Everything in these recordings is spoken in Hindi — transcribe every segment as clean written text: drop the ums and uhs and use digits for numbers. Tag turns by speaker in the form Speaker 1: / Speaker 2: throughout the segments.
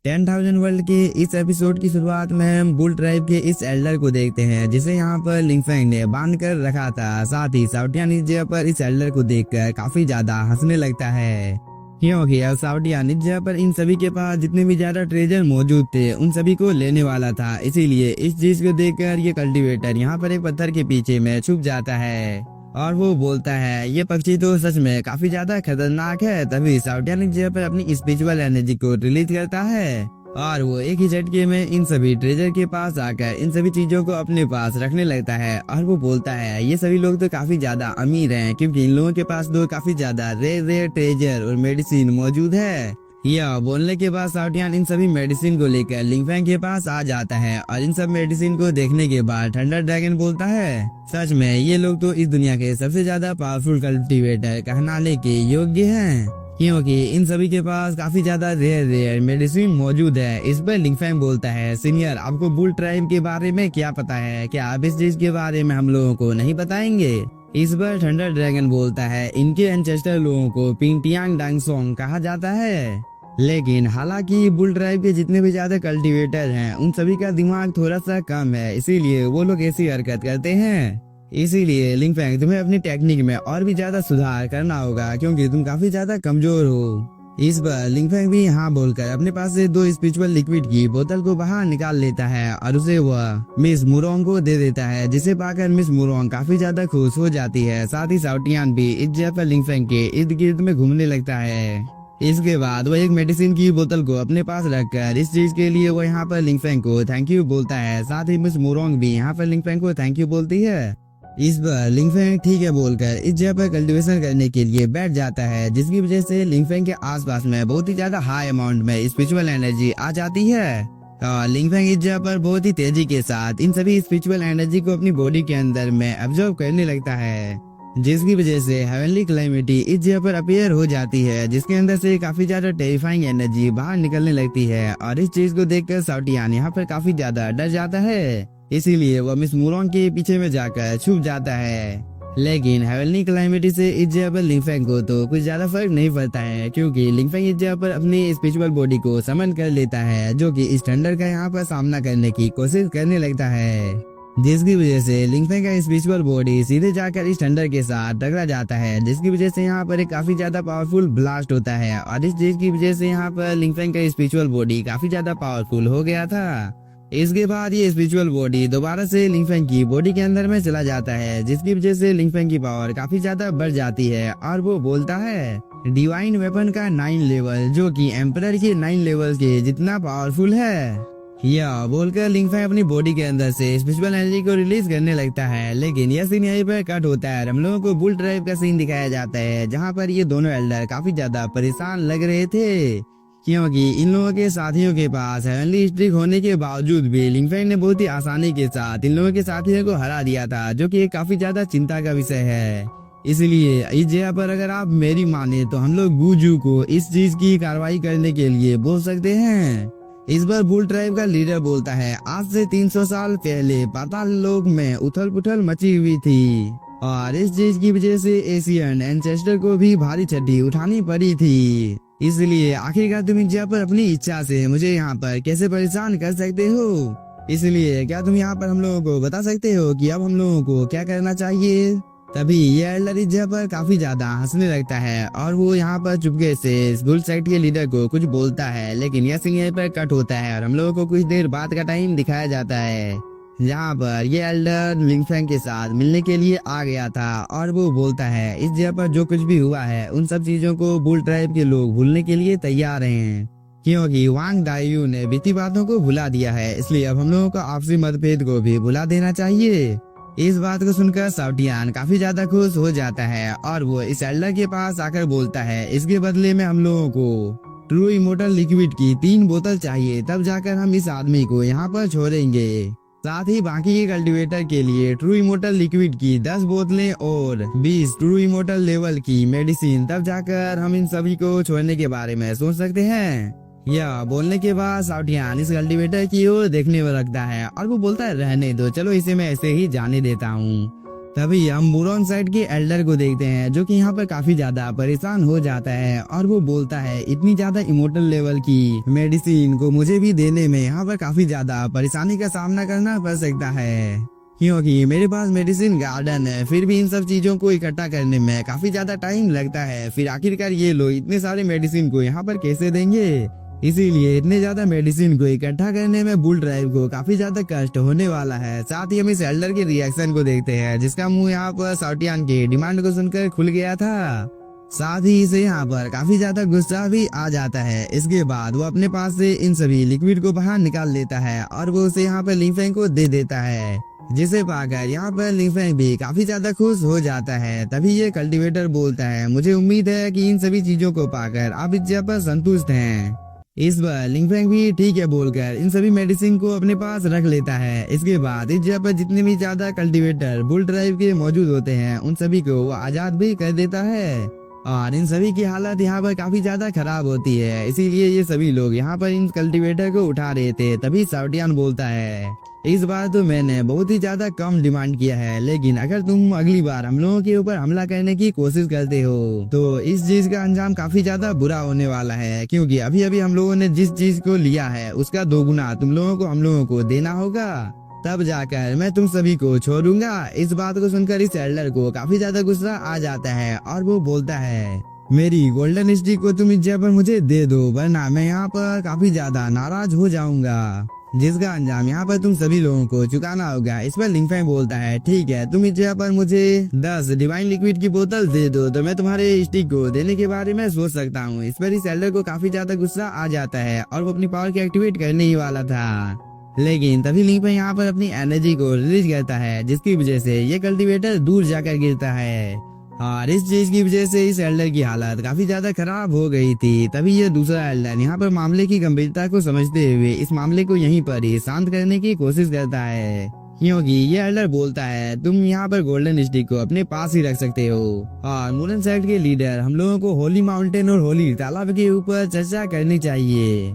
Speaker 1: 10,000 वर्ल्ड के इस एपिसोड की शुरुआत में हम बुल ट्राइब के इस एल्डर को देखते हैं जिसे यहाँ पर लिंगफेंग ने बांध कर रखा था। साथ ही साउटियान निंजा पर इस एल्डर को देखकर काफी ज्यादा हंसने लगता है, क्योंकि अब साउटियान निंजा पर इन सभी के पास जितने भी ज्यादा ट्रेजर मौजूद थे उन सभी को लेने वाला था। इसीलिए इस चीज को देखकर ये कल्टीवेटर यहाँ पर एक पत्थर के पीछे में छुप जाता है और वो बोलता है ये पक्षी तो सच में काफी ज्यादा खतरनाक है। तभी साउटियान निंजा पर अपनी स्पिरिचुअल एनर्जी को रिलीज करता है और वो एक ही झटके में इन सभी ट्रेजर के पास आकर इन सभी चीजों को अपने पास रखने लगता है। और वो बोलता है ये सभी लोग तो काफी ज्यादा अमीर हैं, क्योंकि इन लोगों के पास तो काफी ज्यादा रेयर ट्रेजर और मेडिसिन मौजूद है। यह बोलने के बाद साउटियान इन सभी मेडिसिन को लेकर लिंगफेंग के पास आ जाता है और इन सब मेडिसिन को देखने के बाद थंडर ड्रैगन बोलता है सच में ये लोग तो इस दुनिया के सबसे ज्यादा पावरफुल कल्टीवेटर कहलाने के योग्य हैं, क्योंकि इन सभी के पास काफी ज्यादा रेयर मेडिसिन मौजूद है। इस पर लिंगफेंग बोलता है सीनियर आपको बुल ट्राइब के बारे में क्या पता है, क्या आप इस चीज के बारे में हम लोगों को नहीं बताएंगे। इस पर थंडर ड्रैगन बोलता है इनके एंसेस्टर लोगों को पिंगटियांग डांगसोंग कहा जाता है, लेकिन हालांकि बुल ट्राइब के जितने भी ज्यादा कल्टीवेटर हैं उन सभी का दिमाग थोड़ा सा कम है, इसीलिए वो लोग ऐसी हरकत करते हैं। इसीलिए लिंगफेंग तुम्हें अपनी टेक्निक में और भी ज्यादा सुधार करना होगा, क्योंकि तुम काफी ज्यादा कमजोर हो। इस पर लिंगफेंग भी यहाँ बोलकर अपने पास से 2 स्पिरिचुअल लिक्विड की बोतल को बाहर निकाल लेता है और उसे वह मिस मुरोंग को दे देता है, जिसे पाकर मिस मुरोंग काफी ज्यादा खुश हो जाती है। साथ ही साउटियान भी इस जगह पर लिंगफेंग के इर्द गिर्द में घूमने लगता है। इसके बाद वो एक मेडिसिन की बोतल को अपने पास रखकर इस चीज के लिए वो यहाँ पर लिंगफेंग को थैंक यू बोलता है। साथ ही मिस मुरोंग भी यहाँ पर लिंगफेंग को थैंक यू बोलती है। इस पर लिंगफेंग ठीक है बोलकर इस जगह पर कल्टीवेशन करने के लिए बैठ जाता है, जिसकी वजह से लिंगफेंग के आसपास में बहुत ही ज्यादा हाई अमाउंट में स्पिरिचुअल एनर्जी आ जाती है और लिंगफेंग इस जगह पर बहुत ही तेजी के साथ इन सभी स्पिरिचुअल एनर्जी को अपनी बॉडी के अंदर में एब्जॉर्ब करने लगता है, जिसकी वजह से हेवनली कैलेमिटी इस जगह पर अपीयर हो जाती है, जिसके अंदर से काफी ज्यादा टेरिफाइंग एनर्जी बाहर निकलने लगती है। और इस चीज को देखकर साउटियान यहाँ पर काफी ज्यादा डर जाता है, इसीलिए वह मिस मुरोंग के पीछे में जाकर छुप जाता है। लेकिन हेवनली कैलेमिटी से इस जगह पर लिंगफेंग को तो कुछ ज्यादा फर्क नहीं पड़ता है, क्योंकि लिंगफेंग इस जगह पर अपनी स्पिरिचुअल बॉडी को समन कर लेता है, जो कि इस थंडर का यहाँ पर सामना करने की कोशिश करने लगता है, जिसकी वजह से लिंगफेंग का स्पिरिचुअल बॉडी सीधे जाकर इस थंडर के साथ टकरा जाता है, जिसकी वजह से यहाँ पर एक काफी ज्यादा पावरफुल ब्लास्ट होता है। और इस चीज की वजह से यहाँ पर लिंगफेंग का स्पिरिचुअल बॉडी काफी ज्यादा पावरफुल हो गया था। इसके बाद ये स्पिरिचुअल बॉडी दोबारा से लिंगफेंग की बॉडी के अंदर में चला जाता है, जिसकी वजह से लिंगफेंग की पावर काफी ज्यादा बढ़ जाती है और वो बोलता है डिवाइन वेपन का 9 लेवल, जो कि एम्परर के 9 लेवल के जितना पावरफुल है। यह बोलकर लिंगफेंग अपनी बॉडी के अंदर से स्पिरिचुअल एनर्जी को रिलीज करने लगता है। लेकिन यह सीन यहीं पर कट होता है और हम लोगों को बुल ट्राइब का सीन दिखाया जाता है, जहाँ पर ये दोनों एल्डर काफी ज्यादा परेशान लग रहे थे, क्योंकि इन लोगों के साथियों के पास हेवनली स्ट्रिक होने के बावजूद भी लिंगफेंग ने बहुत ही आसानी के साथ इन लोगों के साथियों को हरा दिया था, जो कि काफी ज्यादा चिंता का विषय है। इसलिए इस जगह पर अगर आप मेरी माने तो हम लोग गुजू को इस चीज की कार्रवाई करने के लिए बोल सकते हैं। इस बार बुल ट्राइब का लीडर बोलता है आज से 300 साल पहले पाताल लोक में उथल पुथल मची हुई थी और इस चीज की वजह से एशियन एंसेस्टर को भी भारी छठी उठानी पड़ी थी। इसलिए आखिरकार तुम इस जगह पर अपनी इच्छा से मुझे यहाँ पर कैसे परेशान कर सकते हो, इसलिए क्या तुम यहाँ पर हम लोगों को बता सकते हो कि अब हम लोगों को क्या करना चाहिए। तभी ये एल्डर इस जगह पर काफी ज्यादा हंसने लगता है और वो यहाँ पर चुपके से बुल सेक्ट के लीडर को कुछ बोलता है, लेकिन यह सीन यहीं पर कट होता है और हम लोगों को कुछ देर बाद का टाइम दिखाया जाता है, जहाँ पर ये एल्डर लिंगफेंग के साथ मिलने के लिए आ गया था और वो बोलता है इस जगह पर जो कुछ भी हुआ है उन सब चीजों को बुल ट्राइब के लोग भूलने के लिए तैयार हैं, क्योंकि वांग दायू ने बीती बातों को भुला दिया है। इसलिए अब हम लोगों को आपसी मतभेद को भी भुला देना चाहिए। इस बात को सुनकर साउटियान काफी ज्यादा खुश हो जाता है और वो इस एल्डर के पास आकर बोलता है इसके बदले में हम लोगों को ट्रू इमोर्टल लिक्विड की 3 बोतल चाहिए, तब जाकर हम इस आदमी को यहाँ पर छोड़ेंगे। साथ ही बाकी के कल्टीवेटर के लिए ट्रू इमोर्टल लिक्विड की 10 बोतलें और 20 ट्रू इमोर्टल लेवल की मेडिसिन, तब जाकर हम इन सभी को छोड़ने के बारे में सोच सकते हैं। यह बोलने के बाद साउटियान इस कल्टीवेटर की ओर देखने में लगता है और वो बोलता है रहने दो, चलो इसे मैं ऐसे ही जाने देता हूँ। तभी हम मूरॉन साइड के एल्डर को देखते हैं जो कि यहाँ पर काफी ज्यादा परेशान हो जाता है और वो बोलता है इतनी ज्यादा इमोर्टल लेवल की मेडिसिन को मुझे भी देने में यहाँ पर काफी ज्यादा परेशानी का सामना करना पड़ सकता है, क्योंकि मेरे पास मेडिसिन गार्डन है, फिर भी इन सब चीजों को इकट्ठा करने में काफी ज्यादा टाइम लगता है। फिर आखिरकार ये लोग इतने सारे मेडिसिन को यहाँ पर कैसे देंगे? इसीलिए इतने ज्यादा मेडिसिन को इकट्ठा करने में बुल ड्राइव को काफी ज्यादा कष्ट होने वाला है। साथ ही हम इस एल्डर के रिएक्शन को देखते हैं जिसका मुंह यहाँ पर साउटियान की डिमांड को सुनकर खुल गया था। साथ ही इसे यहाँ पर काफी ज्यादा गुस्सा भी आ जाता है। इसके बाद वो अपने पास से इन सभी लिक्विड को बाहर निकाल लेता है और वो उसे यहाँ पर लिंफेंग को दे देता है, जिसे पाकर यहाँ पर लिंफेंग भी काफी ज्यादा खुश हो जाता है। तभी ये कल्टीवेटर बोलता है मुझे उम्मीद है कि इन सभी चीजों को पाकर आप इस जगह पर संतुष्ट हैं। इस बार लिंफेंग भी ठीक है बोलकर इन सभी मेडिसिन को अपने पास रख लेता है। इसके बाद इस जगह पर जितने भी ज्यादा कल्टीवेटर बुल ड्राइव के मौजूद होते हैं उन सभी को वो आजाद भी कर देता है और इन सभी की हालत यहाँ पर काफी ज्यादा खराब होती है। इसीलिए ये सभी लोग यहाँ पर इन कल्टीवेटर को उठा रहे थे। तभी साउटियान बोलता है इस बार तो मैंने बहुत ही ज्यादा कम डिमांड किया है, लेकिन अगर तुम अगली बार हम लोगों के ऊपर हमला करने की कोशिश करते हो तो इस चीज का अंजाम काफी ज्यादा बुरा होने वाला है, क्योंकि अभी अभी हम लोगों ने जिस चीज को लिया है उसका दोगुना तुम लोगों को हम लोगों को देना होगा, तब जाकर मैं तुम सभी को छोड़ूंगा। इस बात को सुनकर इस एल्डर को काफी ज्यादा गुस्सा आ जाता है और वो बोलता है मेरी गोल्डन स्टिक को तुम इस जगह पर मुझे दे दो, वरना मैं यहाँ पर काफी ज्यादा नाराज हो जाऊंगा, जिसका अंजाम यहाँ पर तुम सभी लोगों को चुकाना होगा। इस पर लिंफेंग बोलता है ठीक है, तुम इस जगह पर मुझे 10 डिवाइन लिक्विड की बोतल दे दो तो मैं तुम्हारे स्टिक को देने के बारे में सोच सकता हूँ। इस पर इस एल्डर को काफी ज्यादा गुस्सा आ जाता है और वो अपनी पावर को एक्टिवेट करने ही वाला था, लेकिन तभी लिंफेंग यहाँ पर अपनी एनर्जी को रिलीज करता है, जिसकी वजह से ये कल्टीवेटर दूर जाकर गिरता है और इस चीज की वजह से इस एल्डर की हालत काफी ज्यादा खराब हो गई थी। तभी ये दूसरा एल्डर यहाँ पर मामले की गंभीरता को समझते हुए इस मामले को यहीं पर ही शांत करने की कोशिश करता है, क्योंकि ये एल्डर बोलता है तुम यहाँ पर गोल्डन स्टिक को अपने पास ही रख सकते हो और मूरन सेक्ट के लीडर हम लोगों को होली माउंटेन और होली तालाब के ऊपर चर्चा करनी चाहिए।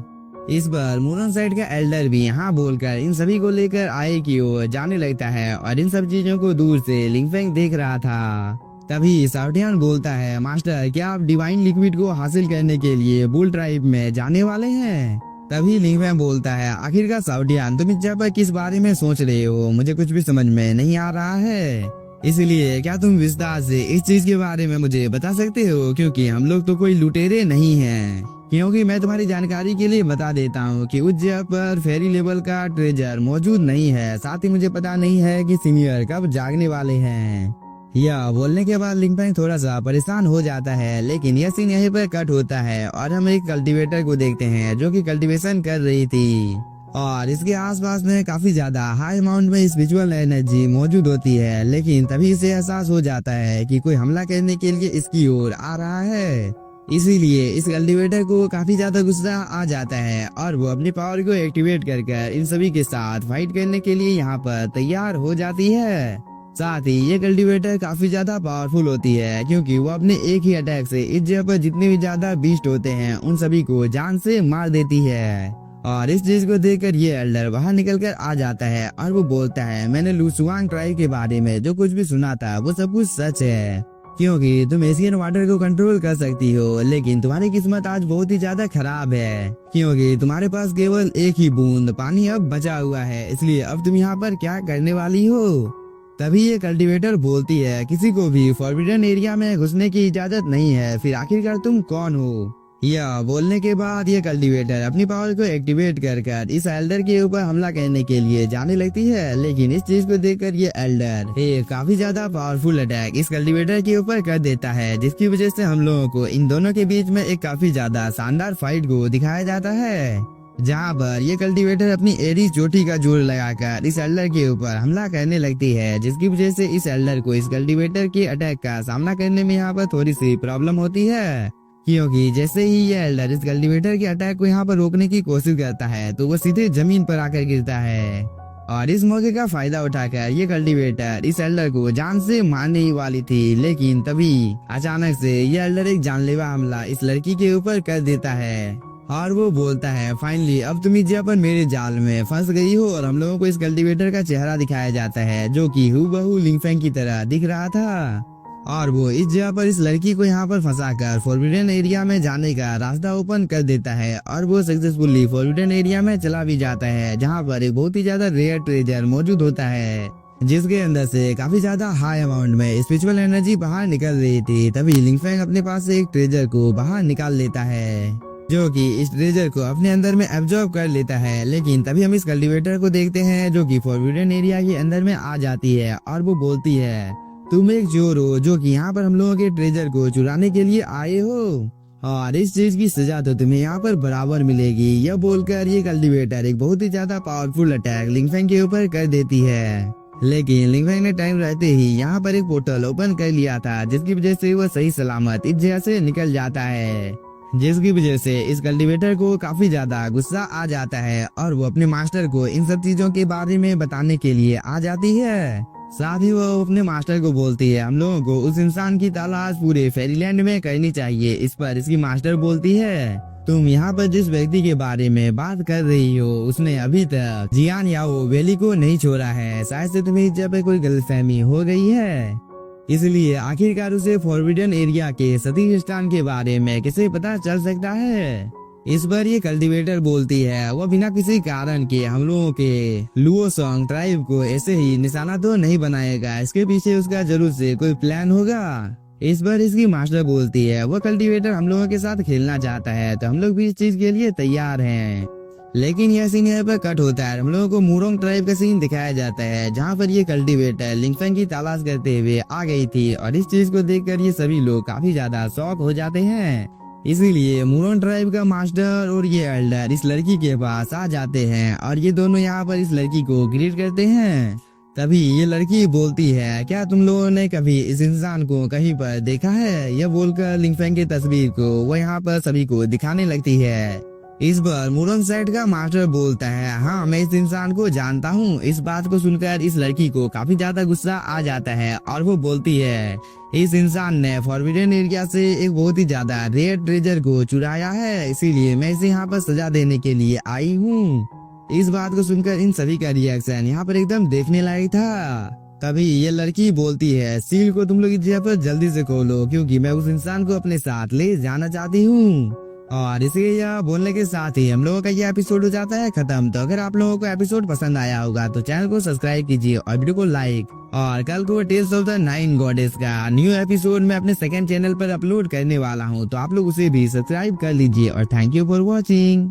Speaker 1: इस बार मूरन साइड का एल्डर भी यहाँ बोलकर इन सभी को लेकर आए की ओर जाने लगता है और इन सब चीजों को दूर से लिंफेंग देख रहा था। तभी साउटियान बोलता है मास्टर क्या आप डिवाइन लिक्विड को हासिल करने के लिए बुल ट्राइब में जाने वाले हैं? तभी लिंफेंग बोलता है आखिरकार साउटियान तुम इस जगह पर किस बारे में सोच रहे हो, मुझे कुछ भी समझ में नहीं आ रहा है, इसलिए क्या तुम विस्तार से इस चीज के बारे में मुझे बता सकते हो, क्योंकि हम लोग तो कोई लुटेरे नहीं हैं। क्योंकि मैं तुम्हारी जानकारी के लिए बता देता हूँ कि उस जगह पर फेरी लेवल का ट्रेजर मौजूद नहीं है, साथ ही मुझे पता नहीं है कि सीनियर कब जागने वाले हैं। यह बोलने के बाद लिंफेंग थोड़ा सा परेशान हो जाता है, लेकिन यह सीन यहीं पर कट होता है और हम एक कल्टीवेटर को देखते हैं जो कि कल्टीवेशन कर रही थी और इसके आसपास में काफी ज्यादा हाई अमाउंट में स्पिरिचुअल एनर्जी मौजूद होती है। लेकिन तभी इसे एहसास हो जाता है कि कोई हमला करने के लिए इसकी ओर आ रहा है, इसीलिए इस कल्टीवेटर को काफी ज्यादा गुस्सा आ जाता है और वो अपनी पावर को एक्टिवेट कर इन सभी के साथ फाइट करने के लिए यहाँ पर तैयार हो जाती है। साथ ही ये कल्टीवेटर काफी ज्यादा पावरफुल होती है, क्योंकि वो अपने एक ही अटैक से इस जगह पर जितने भी ज्यादा बीस्ट होते हैं उन सभी को जान से मार देती है। और इस चीज को देखकर ये एल्डर बाहर निकलकर आ जाता है और वो बोलता है मैंने लुसुआंग ट्राइब के बारे में जो कुछ भी सुना था वो सब कुछ सच है, क्योंकि तुम एशियन वाटर को कंट्रोल कर सकती हो, लेकिन तुम्हारी किस्मत आज बहुत ही ज्यादा खराब है, क्योंकि तुम्हारे पास केवल एक ही बूंद पानी अब बचा हुआ है, इसलिए अब तुम यहाँ पर क्या करने वाली हो? तभी ये कल्टीवेटर बोलती है किसी को भी फॉरबिडन एरिया में घुसने की इजाजत नहीं है, फिर आखिरकार तुम कौन हो? यह बोलने के बाद ये कल्टीवेटर अपनी पावर को एक्टिवेट कर इस एल्डर के ऊपर हमला करने के लिए जाने लगती है, लेकिन इस चीज को देखकर ये एल्डर एक काफी ज्यादा पावरफुल अटैक इस कल्टीवेटर के ऊपर कर देता है, जिसकी वजह से हम लोगों को इन दोनों के बीच में एक काफी ज्यादा शानदार फाइट को दिखाया जाता है, जहाँ पर ये कल्टीवेटर अपनी एरी चोटी का जोर लगाकर इस एल्डर के ऊपर हमला करने लगती है, जिसकी वजह से इस एल्डर को इस कल्टीवेटर के अटैक का सामना करने में यहाँ पर थोड़ी सी प्रॉब्लम होती है, क्योंकि जैसे ही ये एल्डर इस कल्टीवेटर के अटैक को यहाँ पर रोकने की कोशिश करता है तो वो सीधे जमीन पर आकर गिरता है और इस मौके का फायदा उठाकर ये कल्टीवेटर इस एल्डर को जान से मारने ही वाली थी, लेकिन तभी अचानक से ये एल्डर एक जानलेवा हमला इस लड़की के ऊपर कर देता है और वो बोलता है फाइनली अब तुम इस पर मेरे जाल में फंस गई हो। और हम लोगों को इस कल्टीवेटर का चेहरा दिखाया जाता है जो कि हूबहू लिंगफेंग की तरह दिख रहा था। और वो इस जगह पर इस लड़की को यहाँ पर फंसाकर फॉरबिडन एरिया में जाने का रास्ता ओपन कर देता है और वो सक्सेसफुली फॉरबिडन एरिया में चला भी जाता है, जहाँ पर एक बहुत ही ज्यादा रेयर ट्रेजर मौजूद होता है जिसके अंदर से काफी ज्यादा हाई अमाउंट में स्पिरिचुअल एनर्जी बाहर निकल रही थी। तभी लिंगफेंग अपने पास से एक ट्रेजर को बाहर निकाल लेता है जो कि इस ट्रेजर को अपने अंदर में एब्जॉर्ब कर लेता है। लेकिन तभी हम इस कल्टीवेटर को देखते हैं जो कि फॉरबिडन एरिया के अंदर में आ जाती है और वो बोलती है तुम एक चोर हो जो कि यहाँ पर हम लोगों के ट्रेजर को चुराने के लिए आए हो और इस चीज की सजा तो तुम्हें यहाँ पर बराबर मिलेगी। यह बोलकर ये कल्टीवेटर एक बहुत ही ज्यादा पावरफुल अटैक लिंगफेंग के ऊपर कर देती है। लेकिन लिंगफेंग ने टाइम रहते ही यहाँ पर एक पोर्टल ओपन कर लिया था जिसकी वजह से वह सही सलामत इस जगह से निकल जाता है, जिसकी वजह से इस कल्टीवेटर को काफी ज्यादा गुस्सा आ जाता है और वो अपने मास्टर को इन सब चीजों के बारे में बताने के लिए आ जाती है। साथ ही वो अपने मास्टर को बोलती है हम लोगों को उस इंसान की तलाश पूरे फेरीलैंड में करनी चाहिए। इस पर इसकी मास्टर बोलती है तुम यहाँ पर जिस व्यक्ति के बारे में बात कर रही हो उसने अभी तक जियान याओ वैली को नहीं छोड़ा है, शायद से तुम्हें जब कोई गलतफहमी हो गई है, इसलिए आखिरकार उसे फॉरबिडन एरिया के सतीश स्थान के बारे में कैसे पता चल सकता है। इस पर ये कल्टीवेटर बोलती है वो बिना किसी कारण के हम लोगों के लुओसोंग ट्राइब को ऐसे ही निशाना तो नहीं बनाएगा, इसके पीछे उसका जरूर से कोई प्लान होगा। इस पर इसकी मास्टर बोलती है वो कल्टीवेटर हम लोगों के साथ खेलना चाहता है तो हम लोग भी इस चीज के लिए तैयार हैं। लेकिन यह सीन यहाँ पर कट होता है, हम लोगों को मुरोंग ट्राइब का सीन दिखाया जाता है जहाँ पर ये कल्टीवेटर लिंगफेंग की तलाश करते हुए आ गई थी और इस चीज को देखकर ये सभी लोग काफी ज्यादा शॉक हो जाते हैं। इसीलिए मुरोंग ट्राइब का मास्टर और ये एल्डर इस लड़की के पास आ जाते हैं और ये दोनों यहाँ पर इस लड़की को ग्रीट करते हैं। तभी ये लड़की बोलती है क्या तुम लोगों ने कभी इस इंसान को कहीं पर देखा है। यह बोलकर लिंगफेंग की तस्वीर को वो यहाँ पर सभी को दिखाने लगती है। इस पर मुरोंग साइड का मास्टर बोलता है हाँ मैं इस इंसान को जानता हूँ। इस बात को सुनकर इस लड़की को काफी ज्यादा गुस्सा आ जाता है और वो बोलती है इस इंसान ने फॉरबिडन एरिया से एक बहुत ही ज्यादा रेयर ट्रेजर को चुराया है, इसीलिए मैं इसे यहाँ पर सजा देने के लिए आई हूँ। इस बात को सुनकर इन सभी का रिएक्शन यहाँ पर एकदम देखने लायक था। तभी ये लड़की बोलती है सील को तुम लोग इस जगह पर जल्दी से खोलो क्योंकि मैं उस इंसान को अपने साथ ले जाना चाहती हूँ। और इसे यह बोलने के साथ ही हम लोगों का ये एपिसोड हो जाता है खत्म। तो अगर आप लोगों को एपिसोड पसंद आया होगा तो चैनल को सब्सक्राइब कीजिए और वीडियो को लाइक। और कल को टेल्स ऑफ द 9 गॉडेस का न्यू एपिसोड मैं अपने सेकंड चैनल पर अपलोड करने वाला हूँ तो आप लोग उसे भी सब्सक्राइब कर लीजिए और थैंक यू फॉर वॉचिंग।